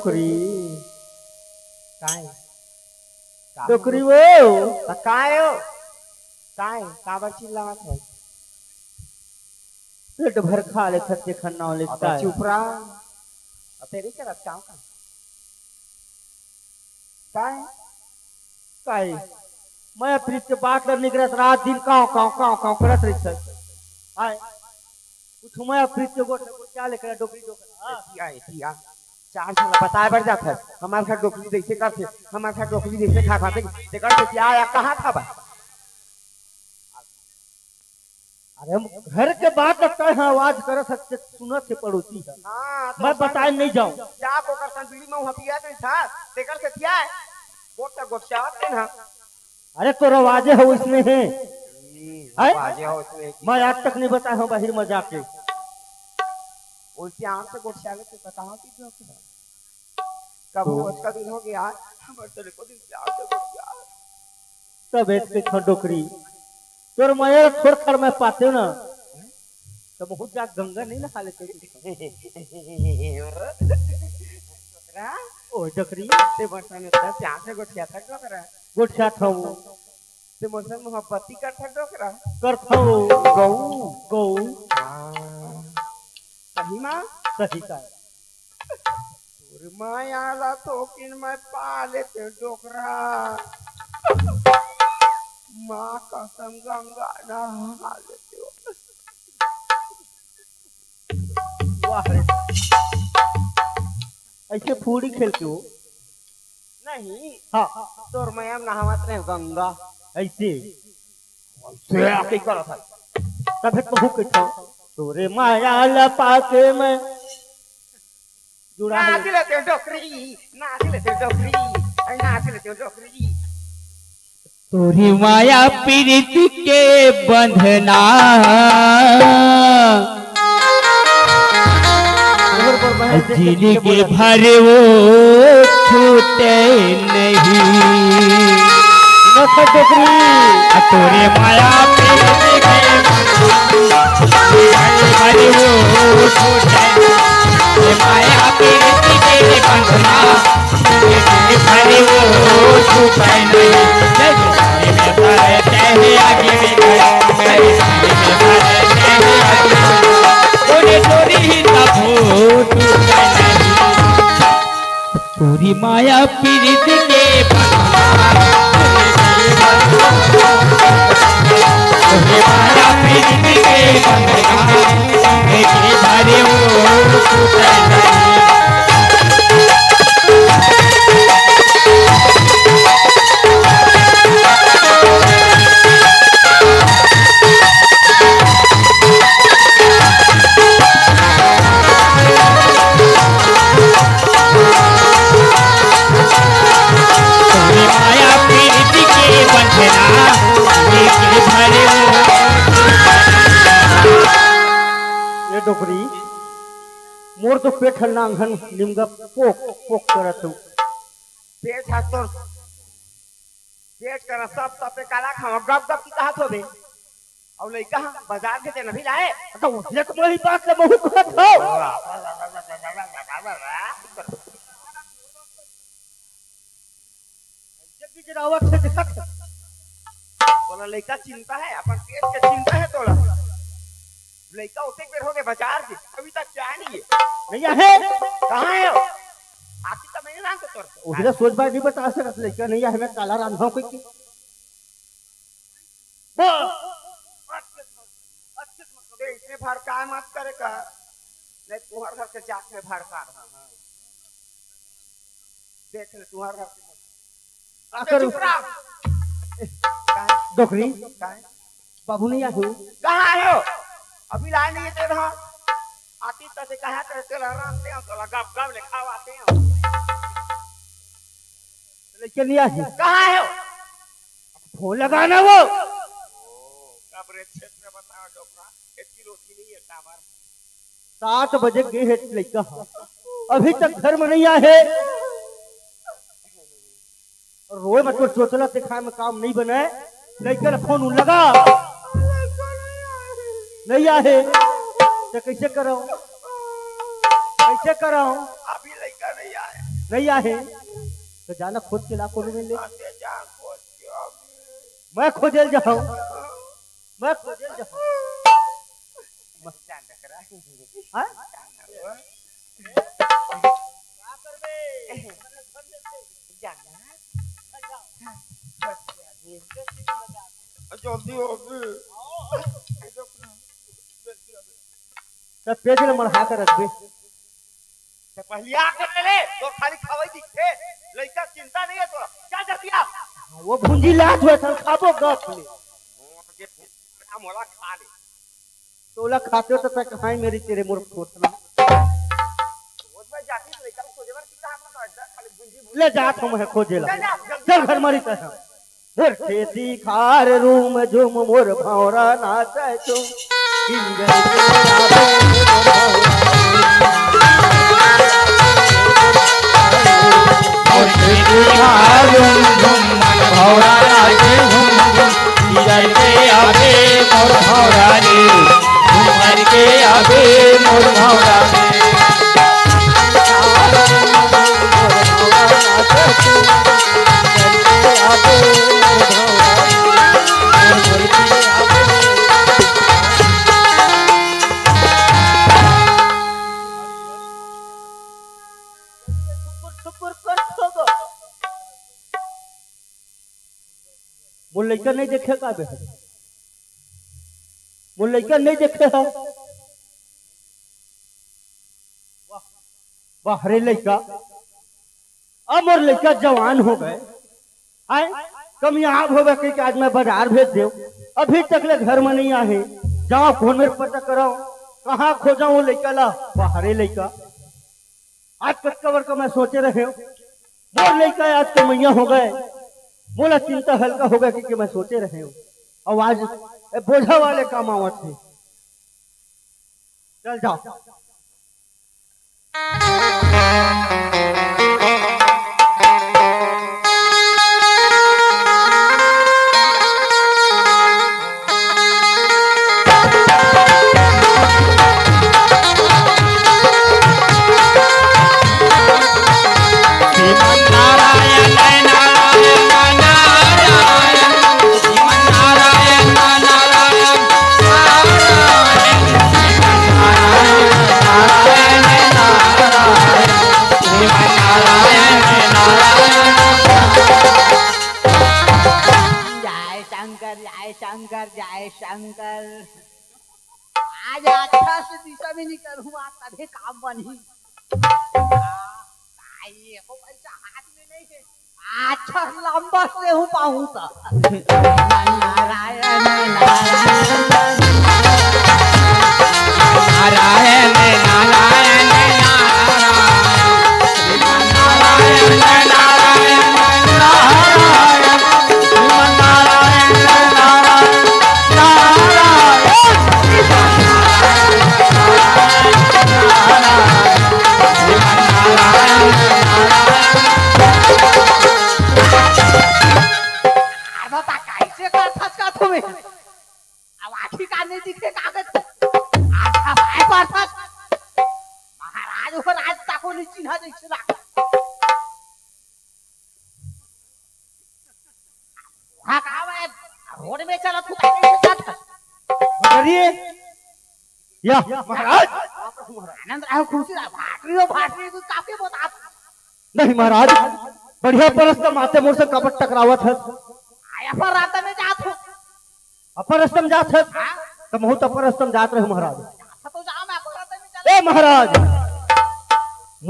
डोकरी काय डोकरी वो काय हो काय काबर चिल्लावत है पेट भर खा ले सत्य खन्ना ले आता चुप रहा तेरी करत काम का काय काय मैं फ्रिज के बात करने के रात दिन काव करत रही सर आए कुछ मैं फ्रिज के गोट क्या लेकर डोकरी या चार साल बताए बढ़ जाता है हमारे साथ डोकरी जैसे करते हमारे साथ डोकरी जैसे खा खाते ते करते क्या या कहां था बा अरे घर के बात लगता है आवाज कर सकते सुनत से पड़ोसी है हां मैं बताए नहीं जाऊं जा को करसन बीड़ी में हपिया तो था ते करते क्या है गोटा ना अरे तो रवाजे हो इसमें है आवाज हो उसमें मैं आज तक नहीं बताया हूं बाहर में जाके उनसे आंख से गोटा के बताओ कि जो कब उसका दिन हो गया हमारे तेरे को दिन प्यार से गोटा तब एक के डोकरी तोर मैं थोड़ खड़ में पाते हो ना तो बहुत जा गंगा नहीं नहा लेते ओ डोकरी ते बरसा में तो प्यार से गोटिया तक डोकरा गोठिया था ते मौसम मोहब्बती कर था डोकरा करता गौ सही मां सही का तोर मायाला तो किन मैं पाले ते डोकरा माँ कसम गंगा नहा लेते हो वाह ऐसे फूड़ी खेलते हो नहीं हाँ तोर मैं अब नहावत रहे गंगा ऐसे से आके करो था तब कहू के छो तोरे माया लपा के मैं जुड़ा नाच लेते डोकरी तोरी माया पीरित के बंधना जिनके भर वो छूटे नहीं तोरे माया पीरित के भर वो छूटे माया पीरित के बंधना जिनके भर वो छूटे नहीं तोरी माया पीरित के माया पीरित के बारे डोकरी मोर तो पेट नांगन निमगा पोक पोक करत हूं पेट हाथ तो पेट कर सब तपे काला खावा गप गप की कहत होबे और लइका बाजार के न भी लाए तो ये तो मेरी बात से बहुत गलत हो जब भी गिरावट से दिखत तोला लइका चिंता है अपन पेट के चिंता है तोला लइका उसे बेर हो गए बाजार के अभी तक क्या नहीं नहीं है कहां है आती तो मैंने नाम तो उधर सोच बात नहीं बता सकत लइका नहीं है मैं काला रांधा कोई की इसमें भड़का मत करे का नहीं तुम्हारे घर के जात में भड़का रहा हां देख ले तुम्हारे घर के आकर डोकरी काय बाबू नहीं आयो कहां है हो अभी ला नहीं दे रहा आती तो से कहा करते आराम से तो गप गप ले खावाते हैं लेकिन नहीं आयो कहां है हो फोन लगाना वो कब्र क्षेत्र बताओ डोकरा इतनी रोटी नहीं है टावर 7 बजे गए है लड़का अभी तक घर में नहीं आए रोए मत चोचला से खाए में काम नहीं बना लड़का ने फोन लगा नहीं आए तो कैसे करो अभी लड़का नहीं आए नहीं आहे तो जाना खोज के ला कोनो मिले आते जा खोज के अभी। मैं खोजल जाऊं मैं खोजल जाऊं मस्त जान रख रहा है। हां क्या करबे जाना जल्दी होगी सब पेज में मढ़ा कर रख दे पहले आकर ले तो खाली खावे दिखे लइका चिंता नहीं है तोरा क्या कर दिया वो भुंजी लात हुए था खाबो गप ले आगे हम होला खा ले तोला खाते हो तो तक कहां मेरी तेरे मूर्ख खोतना रोज में जाती लइका को जेवर की काम करता खाली गुंजी ले जात हम है खोजेला चल घर मारी कह मोर खेती खार रूम झूम मोर भौरा नाचे तू किंगर के और बिहार झुम मन भौरा नाचे झुम झुम किरण के आवे मोर भौरा रे झुमर के आवे मोर भौरा रे वो लड़का नहीं देखे का बे वो लड़का नहीं देखे है वाह रे लड़का अब और लड़का जवान हो गए आए कम यहाँ हो गए कि आज मैं बाजार भेज दे अभी तक ले घर में नहीं आए जाओ फोन में पता करो कहाँ खोजा वो लड़का ला वाह रे लड़का आज कटकवर का मैं सोचे रहे हो मोर लड़का आज के मैया हो गए बोला चिंता हल्का होगा क्योंकि मैं सोचे रहे हूँ और आज बोझा वाले काम आवत थे चल जाओ जय शंकर आज अच्छा से दिशा में नहीं करूँगा तभी काम बनी को पैसा हाथ में नहीं है अच्छा लंबा से हूँ पाऊँ तो नारायण नारायण नारायण नारायण नारायण नारायण या महाराज आनंद रहो खुशी रहो भाटरी को काफी बता नहीं महाराज बढ़िया परस्त माते मोर से कपट टकरावत है आया पर रात में जात हो अपरस्तम जात है तो बहुत अपरस्तम जात रहे महाराज तो जाओ मैं पर रात में चल ए महाराज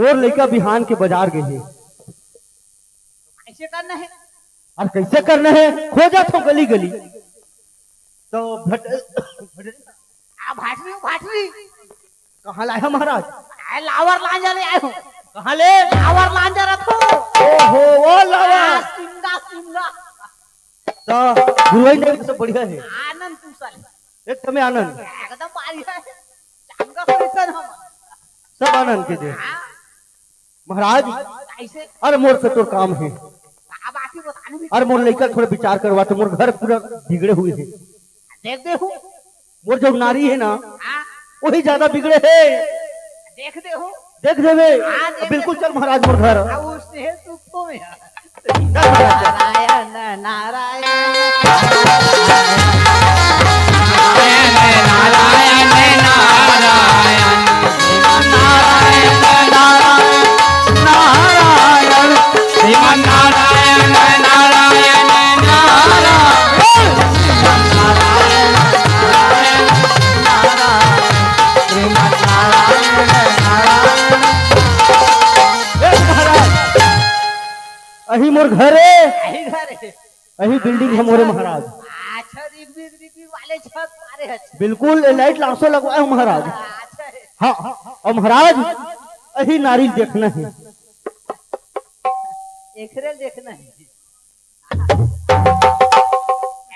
मोर लड़का बिहान के बाजार गए है कैसे करना है और कैसे करना है खोजा तो गली गली तो भाटरी कहाँ लाया महाराज लावर लांजा ले आए हो कहाँ ले लावर लांजा रखो ओहो वो लावर सिंगा सिंगा तो गुरुवाई ने सब बढ़िया है आनंद कुशल एकदम आनंद एकदम बढ़िया है चंगा सुनिसन हम सब आनंद के दे महाराज कैसे अरे मोर से तो काम है अब आके बताने भी अरे मोर लड़का थोड़ा विचार करवा तो मोर घर पूरा बिगड़े हुए है देख दे हूँ मोर जो नारी है ना वही ज्यादा बिगड़े है देख दे हूँ देख देवे हाँ, देख बिल्कुल चल महाराज मोर घर अब उस स्नेह सुखों में चल महाराज नारायण नारायण नारायण नारायण नारायण नारायण नारायण श्रीमन नारायण नारायण अही मोर घरे यही घर है अही बिल्डिंग है मोरे महाराज अच्छा रिपी वाले छत मारे अच्छा बिल्कुल लाइट लासो लगवाए हो महाराज अच्छा है हाँ और महाराज अही नारी देखना है एकरे देखना है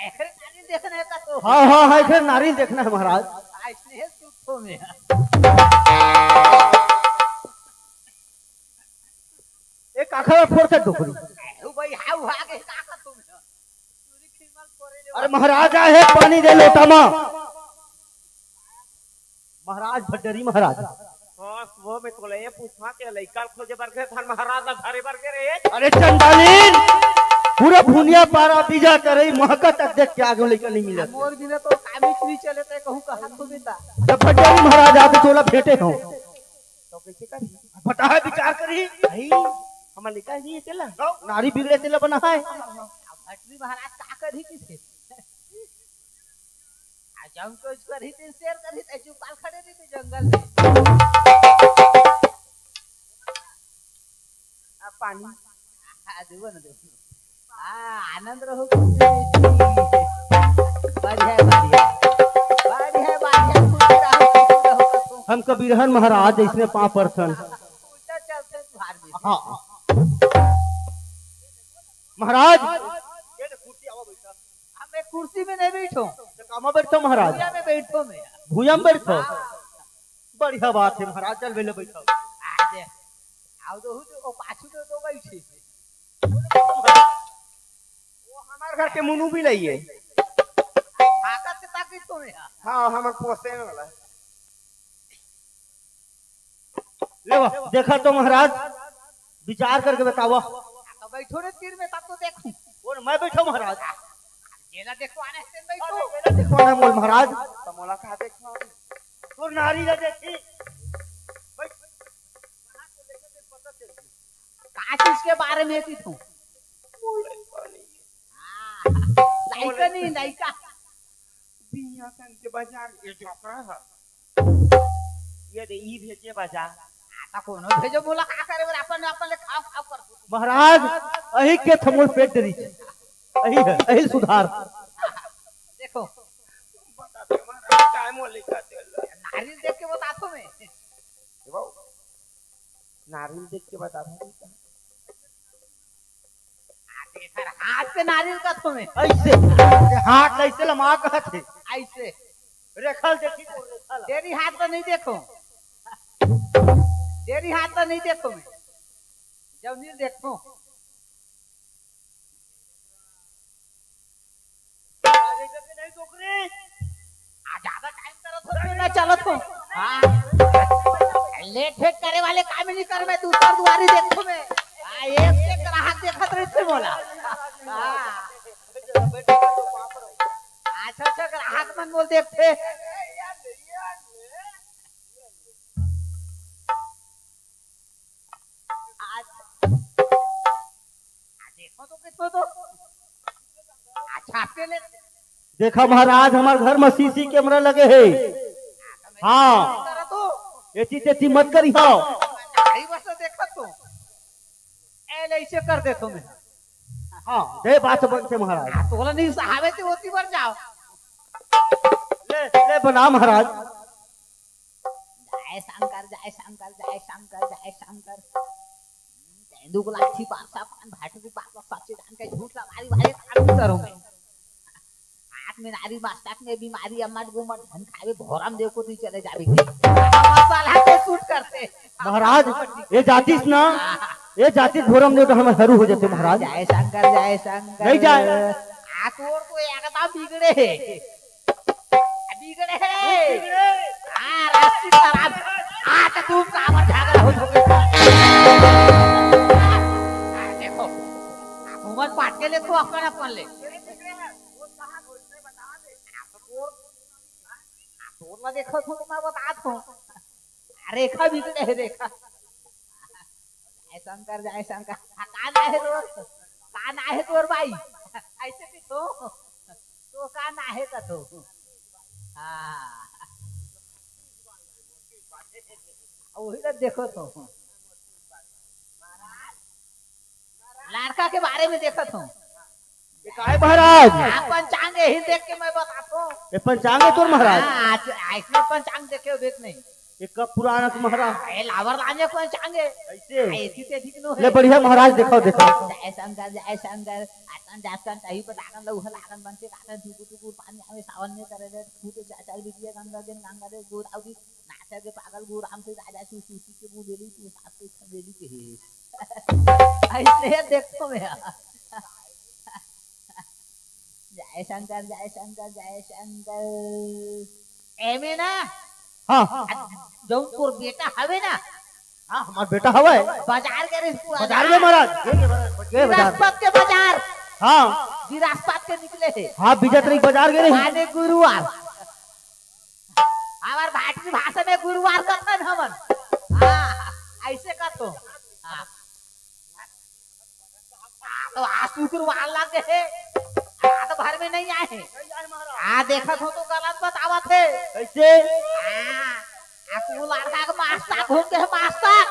एकरे नारी देखना है का तो हाँ हाँ हाँ फिर नारी देखना है महाराज स्नेह सुखों में एक आखा में फोड़ कर डोकरी भाई हाउ आगे का का तुम चोरी खिलमल करे अरे महाराज आए पानी दे लोटा में महाराज भड्डरी महाराज बस वो में तो ले पूछवा के लइका खोजे बरगे थान महाराज ना घरे बरगे रे अरे चंदालीन पूरा भुनिया पारा बीजा करे महका तक देख के आगे लेकर नहीं मिला मोर बिना तो कामी चुरी चले ते कहूं कहां तो बेटा जब भड्डरी महाराज आते चोला भेटे हो तो कैसे करी फटा है विचार करी भाई हमर लइका जी चला नारी बिगड़े तेला बना है भटरी महाराज का करी किसे आ जंग को करी ते शेर करी ते चुपाल खड़े रे ते जंगल में आ पानी आ देव न देव आनंद रहो बढ़िया बढ़िया बढ़िया खुश रहो हम कबीरहन महाराज इसने 5% उल्टा चलते बाहर में हाँ महाराज हम एक कुर्सी में नहीं बैठो कामा बैठो महाराज भुजा में बैठो मैं भुजा में बैठो बढ़िया बात है महाराज चल वेले बैठो आ दे आओ तो ओ पाछू तो दो बैठी वो हमार घर के मुनु भी लइए ताकत से ताकत तो में हां हमर पोसे वाला ले वाह देखा तो महाराज विचार करके बतावा तो बैठो रे तीर में तब तो देखूं और मैं बैठो महाराज जेला देखो आने से बैठो मेरा देखो ना मोल महाराज तमोला खा देखो तो नारी ना देखी का चीज के बारे में थी तू लाइका नहीं लाइका बिया सन के बाजार ये जोकरा है ये दे ई भेजे बाजार आता कोनो भेजो बोला का करे बोला अपन अपन ले खाओ खाओ कर महाराज अही के थमोल पेट डरी अही है अही सुधार देखो बता दे हमारा टाइम हो लिखा दे नारियल देख के बता तो मैं नारियल देख के बता दे देखर हाथ पे नारियल का तो मैं ऐसे हाथ ऐसे लमा कहत है ऐसे रेखल देखी तो रेखल तेरी हाथ तो नहीं देखो तेरी हाथ तो नहीं देखो मैं जब नील देखो ज्यादा टाइम करो तो ना चलो तो हाँ लेट फेट करे वाले काम ही नहीं कर मैं दूसरा दुआरी देखो मैं एक ग्राहक देखत रही थे बोला अच्छा अच्छा ग्राहक मन बोल देखते देखो तो किसको तो अच्छा आपके लिए देखा महाराज हमारे घर में सीसी कैमरा लगे है हाँ करा तो एती तेती मत करी हो आई बस देखा तो ऐसे कर दे तुम्हें हाँ दे बात बन से महाराज तोला नहीं सहावे ते होती बर जाओ ले ले बना महाराज जय शंकर जय शंकर जय शंकर जय शंकर तेंदु को लाठी पासा पान भाट की पासा सच्ची जान के झूठ हमारी भाई काम करो मैं हाथ में नारी मस्तक में बीमारी अमर गुमर धन खावे भोरम देव को दी चले जावे मसाला के सूट करते महाराज ये जातिस ना ये जातिस घोरम ने तो हमें हरू हो जाते महाराज जय शंकर जय शंकर नहीं जाए आतोर को एकदम बिगड़े है बिगड़े है हां रास्ते खराब आता तुम कावर झगड़ा हो तो देखो घूमत पाट के ले तू अपन ले तोर ला देखो तो मैं बता दूं रेखा बिगड़े है रेखा जय शंकर कान आहे दोस्त कान आहे तोर बाई ऐसे भी तो कान आहे का तो हाँ वही तो देखो तो लड़का के बारे में देखा तो काय महाराज पंचांग ही देख के मैं बताता हूँ ये पंचांग है तोर महाराज ऐसे पंचांग देखे देख नहीं ये कब पुराना तो महाराज ए लावर लाने पंचांग है ऐसे ऐसी ते ठीक नो ले बढ़िया महाराज देखो देखो जय शंकर आतन जातन ताही पर लागन लव लागन बनते काटन टुकु पानी हमें सावन में करे दे फूटे चाचाई बिटिया गंगा दिन गंगा दे गोर आउदी नाचा के पागल गोर हम से राजा सुसी के मुंह देली तू साथ से खदेली के ऐसे देखो मैं जय शंकर एमे ना हाँ जौनपुर बेटा हवे ना हाँ हमारा बेटा हवा है बाजार के बाजार में महाराज ये बाजार विरासत के बाजार हाँ विरासत के निकले थे हाँ बिजतरी बाजार गए नहीं आने गुरुवार हमार भारतीय भाषा में गुरुवार करता है हमन हाँ ऐसे कर तो हाँ तो आज शुक्रवार लगे है तो घर में नहीं आए हैं देखा तो गलत बतावा थे कैसे तू लड़का का मास्टर घूम के मास्टर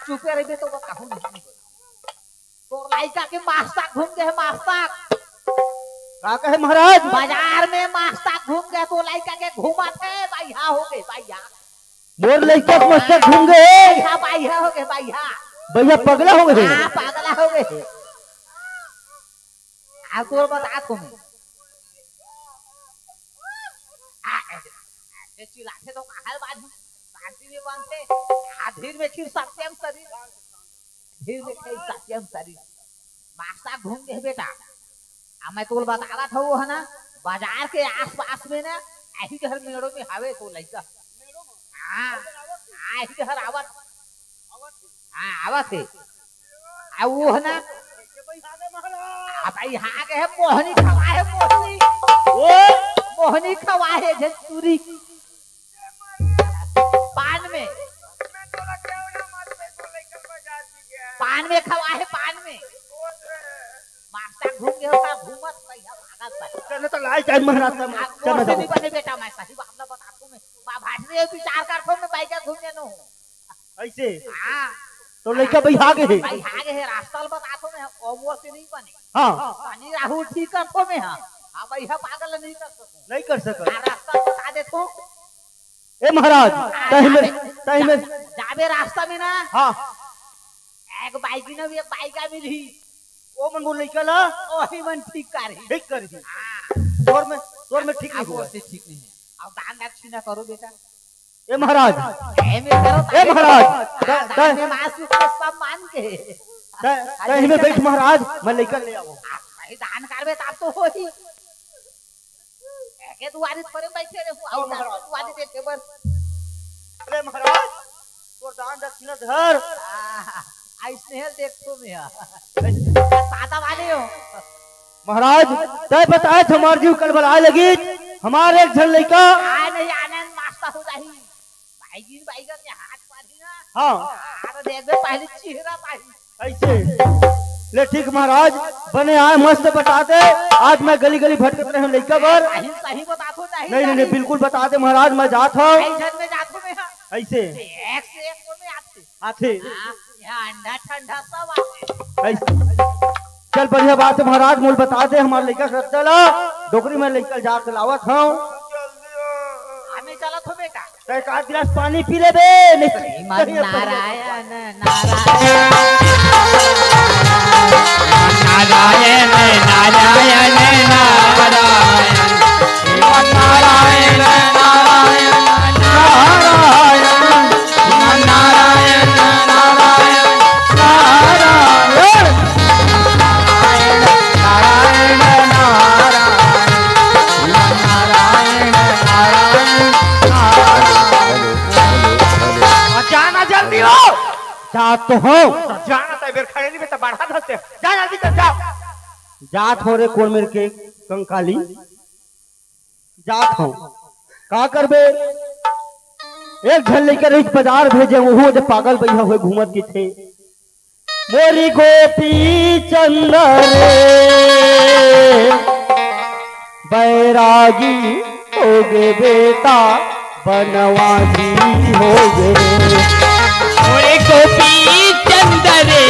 चुपे रही तो बताऊं तो लड़का के मास्टर घूम के मास्टर का कहे महाराज बाजार में मास्टर घूम के तो लड़का के घुमा थे भैया हो गए भैया मोर लड़का मस्त घूम गए भैया हो गए भैया भैया पगला हो गए पागला हो गए आप तो बता तुम्हें चिल्लाते तो कहां बाजू शांति में बनते धीर में खीर सत्यम शरीर धीर में खीर सत्यम शरीर मास्टर घूम गए बेटा मैं तो बता रहा था वो है ना बाजार के आसपास में ना ऐसी घर मेड़ों में हवे तो लड़का हाँ ऐसी घर आवत आवत है वो है ना भाई यहाँ के है मोहनी खवा है मोहनी खवा है झूरी पान में खवा है पान में मास्टर घूम गया था घूमत भैया भागत चलो तो लाई टाइम महाराज चलो नहीं बने बेटा मैं सही बात ना बताता हूं मैं भाटने विचार करता हूं मैं बाइक घूमने नो ऐसे हां तो लड़का भाई आगे है भाई आगे है रास्ता बताता हूं मैं ओमवर से नहीं बने हाँ पानी राहुल ठीक करतो मैं हां भैया पागल नहीं कर सकूं नहीं कर सका रास्ता बता दे तो ए महाराज तही में जाबे रास्ता में ना हाँ एक बाइक ने भी एक बाइक आ मिली ओ मन बोल लड़का ला ओही मन ठीक कर तोर में ठीक नहीं हुआ ठीक नहीं है अब दान दक्षिणा करो बेटा ए महाराज ए महाराज मैं मासू के सब मान के तही में बैठ महाराज मैं लेकर ले आओ भाई दान करबे तब तो होई एके दुआरी थोड़े बैठे रे आओ दुआरी देखे बस ले महाराज तोर दान दक्षिणा धर ऐसे देख तो मैं सादा वाले हो महाराज तय बताए थे हमार जीव कल बलाए लगी हमारे एक झन लड़का नहीं आनंद मास्टर हो जाही भाई के हाथ पारी ना हाँ अरे देख बे पहले चेहरा पाही ऐसे ले ठीक महाराज बने आए मस्त बताते आज मैं गली गली भटकत रहे लड़का पर सही बता तो नहीं बिल्कुल बता दे महाराज मैं जात हूँ में जात हूँ ऐसे एक से एक को में आते यहाँ अंडा ठंडा सब आते चल बढ़िया बात है महाराज मूल बता दे हमारे लड़का कर चला डोकरी में लेकर जाकर लावत हूँ हमें चला तो बेटा तो एक आध गिलास पानी पी ले बे नारायण नारायण नारायण नारायण नारायण नारायण नारायण जल्दी हो। जात तो हो जाना तो बेर खड़े नहीं बेटा बढ़ा धसते जा जल्दी कर जाओ। जात हो रे कोन मेरे के कंकाली जात हो का करबे एक झन लेकर इस बाजार भेजे वो जो पागल भैया हुए घूमत की थे मोरी गोपी चंदर बैरागी हो गे बेटा बनवासी हो गे मोरे गोपी चंदरे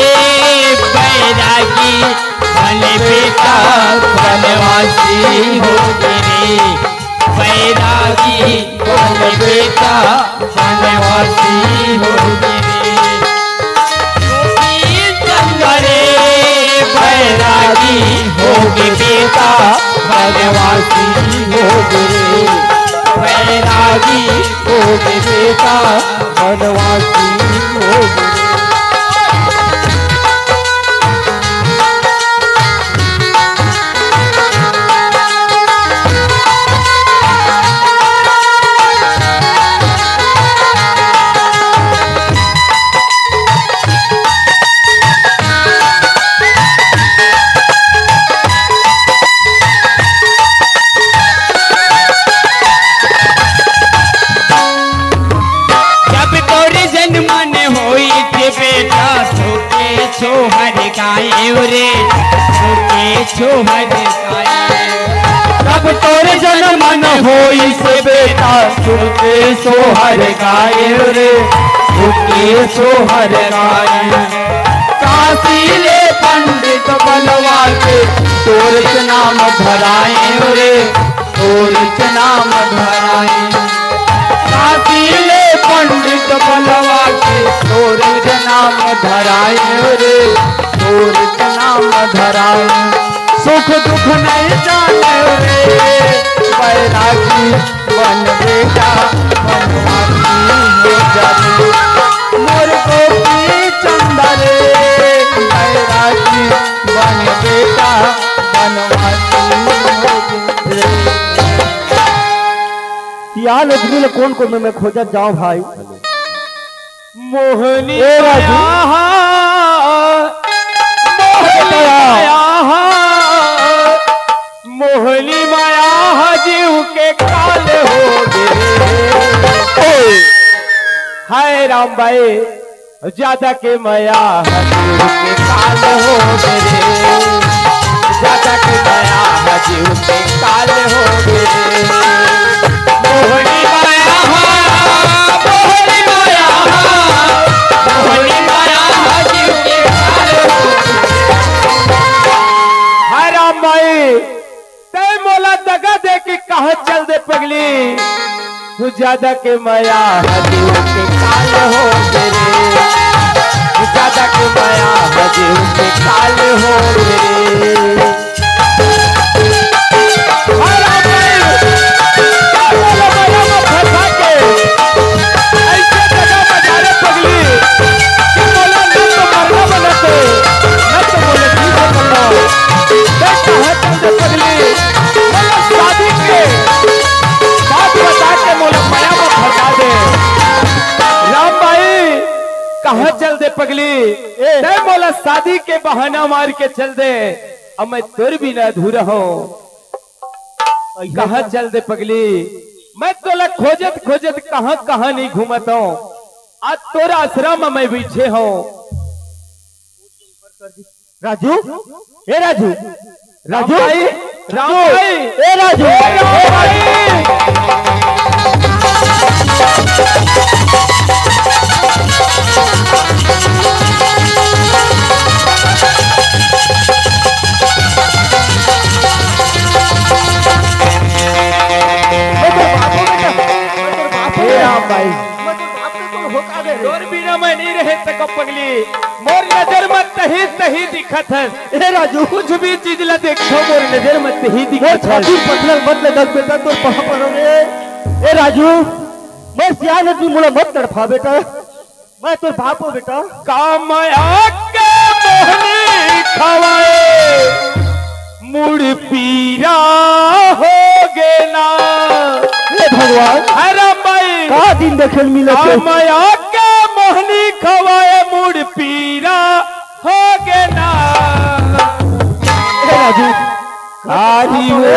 बैरागी भले बेटा बनवासी हो गे बैरागी भले बेटा बनवासी हो गे गोपी चंदरे बैरागी हो गे बेटा बनवासी हो गे बैरागी हो गे बेटा बनवासी हो गे छोहर गाए रे छोहर गाए तब तोरे जन्म न होई से बेटा सुके सोहर गाए रे सुके सोहर गाए काशी ले पंडित बनवा के तोर नाम धराए रे तोर नाम धराए काशी ले पंडित बनवा के तोर नाम धराए रे तोर नाम धराए सुख दुख नहीं जाने रे बैरागी बन बेटा बनवासी हो जाने मोर गोपी चंदर बैरागी बन बेटा बनवासी हो जाने यार अजमेर कौन कौन में खोजत जाऊं भाई मोहनी मोहनी माया जीव के काल हो गए हाय राम भाई ज्यादा के माया जीव के काल हो गए ज्यादा के माया जीव के काल हो गए मोहनी माया मोहनी माया मोहनी माया जीव के काल हो हाय राम भाई ते मोला दगा दे कि कहा चल दे पगली तू ज्यादा के माया जीव के काल हो गए ज्यादा के माया जीव के काल हो गए कहा चल दे पगली ते बोला शादी के बहाना मार के चल दे अब मैं तुर भी ना अधूरा हूँ कहा चल दे पगली मैं तोला खोजत खोजत कहाँ कहाँ नहीं घूमता हूँ आज तोरा आश्रम में मैं पीछे हूँ राजू ए राजू राजू राम भाई ए राजू तोर बिना मैं नहीं रह सका पगली मोर नजर में तही तही दिखत है ए राजू कुछ भी चीज ला देखो मोर नजर में तही दिखत है छाती पतलर बदले दस बेटा तो कहां पर रे ए राजू मैं सियान आदमी मुड़ा मत तड़फा बेटा मैं तो बाप हूं बेटा काम आके मोहनी खवाए मुड़ पीरा हो गे ना हे भगवान अरे भाई का दिन देखल मिले काम आके मोहनी भी वो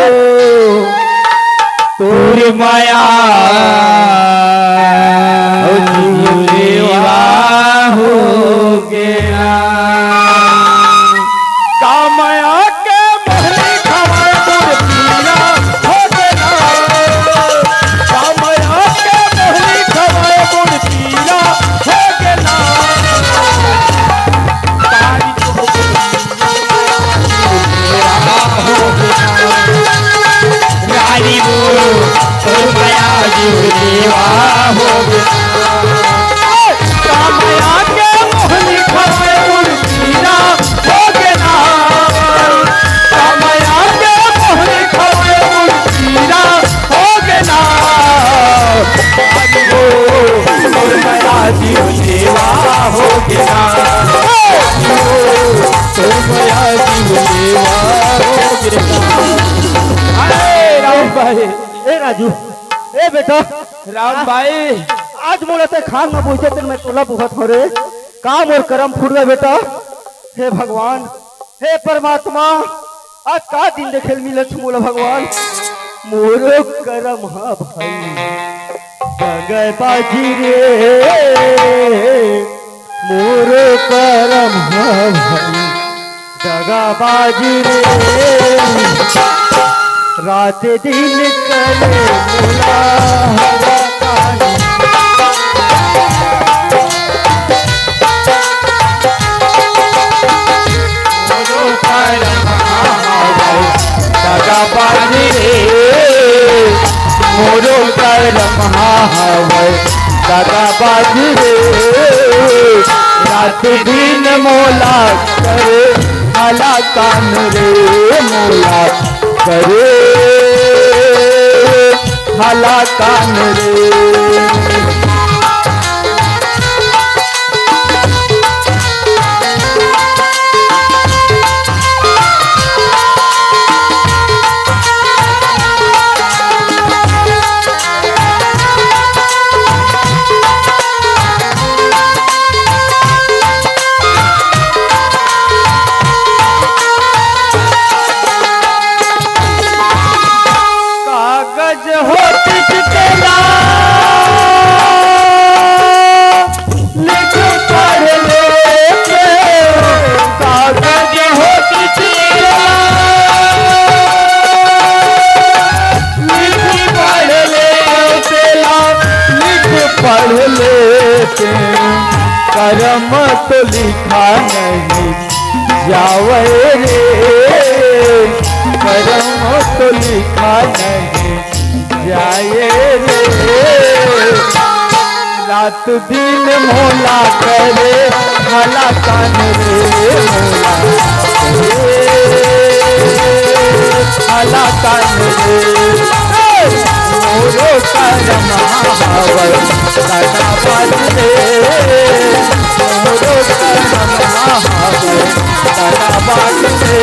तोर माया जीवा हो गया कामया के मोहनी खवाए मोर पीरा हो गया कामया के मोहनी खवाए मोर पीरा हो गया रानी बोलो तोर माया जीवा हो गया कामया के मोहनी खवाए मोर पीरा हो गया कामया के मोहनी खवाए मोर पीरा हो गया रानी बोलो तोर माया जीवा हो गया तोर माया जीवा हो गया राम भाई ए राजू ए बेटा राम भाई आज मोला ते खान में पूछे तेन मैं तोला बहुत हो रे काम और कर्म फुट गए बेटा हे भगवान हे परमात्मा आज का दिन देखे मिलत मोला भगवान मोरो कर्म हा भाई जगह बाजी रे मोरो कर्म हा भाई जगह बाजी रे रात दिन करे मोला हवा पानी दादा बाजी रे मोरो कर्म महावै दादा बाजी रे रात दिन मोला करे भला कान रे मोला करे भला कान रे कागज हो चिटकेला लिख पढ़ लेते कागज हो चिटकेला लिख पढ़ लेते लिख पढ़ लेते कर्म तो लिखा नहीं जावे रे कर्म तो लिखा नहीं जाए रे रात दिन मोला करे भला कान रे मोला करे भला कान रे मोरो कर्म महावै दादा बाजी रे मोरो कर्म महावै दादा बाजी रे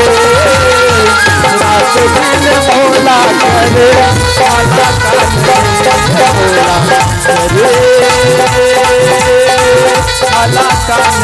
रात दिन मोला करे भला कान रे मोला करे भला कान